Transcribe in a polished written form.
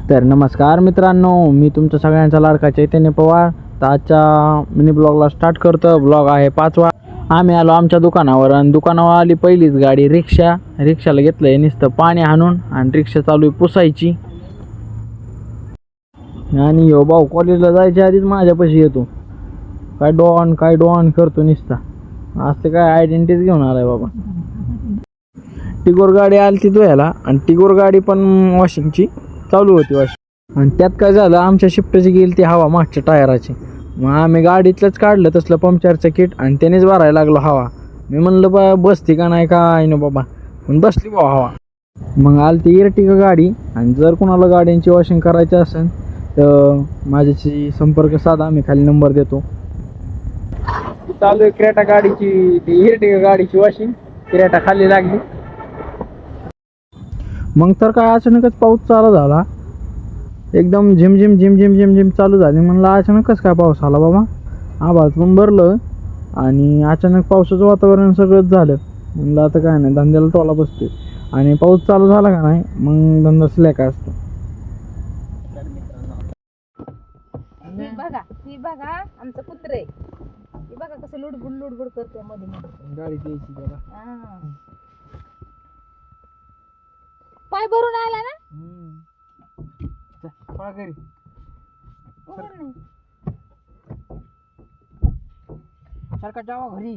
तर नमस्कार मित्रांनो, मी तुमचं सगळ्यांचा लाडका चैतन्य पवार. तर आजच्या मिनी ब्लॉगला स्टार्ट करतो. ब्लॉग आहे 5वा. आम्ही आलो आमच्या दुकानावर आणि दुकानावर आली पहिलीच गाडी रिक्षाला घेतलं आहे नुसतं पाणी आणून आणि रिक्षा चालू आहे पुसायची. आणि हो भाऊ कॉलेजला जायच्या आधीच माझ्यापाशी येतो, काय डॉन करतो नुसता. आज ते काय आयडेंटिटीच घेऊन आलाय बाबा. टिगोर गाडी आली ती धुयाला आणि टिगोर गाडी पण वॉशिंगची चालू होती वॉशिंग. आणि त्यात काय झालं, आमच्या शिफ्टची गेली ती हवा मागच्या टायराची. मग आम्ही गाडीतलंच काढलं तसलं पंक्चरचं किट आणि त्यानेच भरायला लागलो हवा. मी म्हणलं बा बसती का नाही काय ना बाबा, पण बसली बा हवा. मग आली ती इर्टिगा गाडी. आणि जर कोणाला गाड्यांची वॉशिंग करायची असेल तर माझ्याशी संपर्क साधा, मी खाली नंबर देतो. चालू आहे क्रेटा गाडीची, ती इर्टिगा गाडीची वॉशिंग. क्रेटा खाली लागली. मग तर काय अचानकच पाऊस चालू झाला, एकदम झिमझिम झिमझिम झिमझिम चालू झाली. म्हणलं अचानकच काय पाऊस आला बाबा, आभाळ पण भरलं आणि अचानक पावसाचं वातावरण सगळंच झालं. म्हणलं आता काय नाही, धंद्याला टोला बसते. आणि पाऊस चालू झाला का नाही मग धंदा स्लॅक असतो. ही बघा आमचं कुत्र आहे. ही बघा कसं लुडबुड करते मध्ये मध्ये. गाडी द्यायची त्याला. पाय भरून आला ना. घरी उघड नाही. सारखा जावा घरी.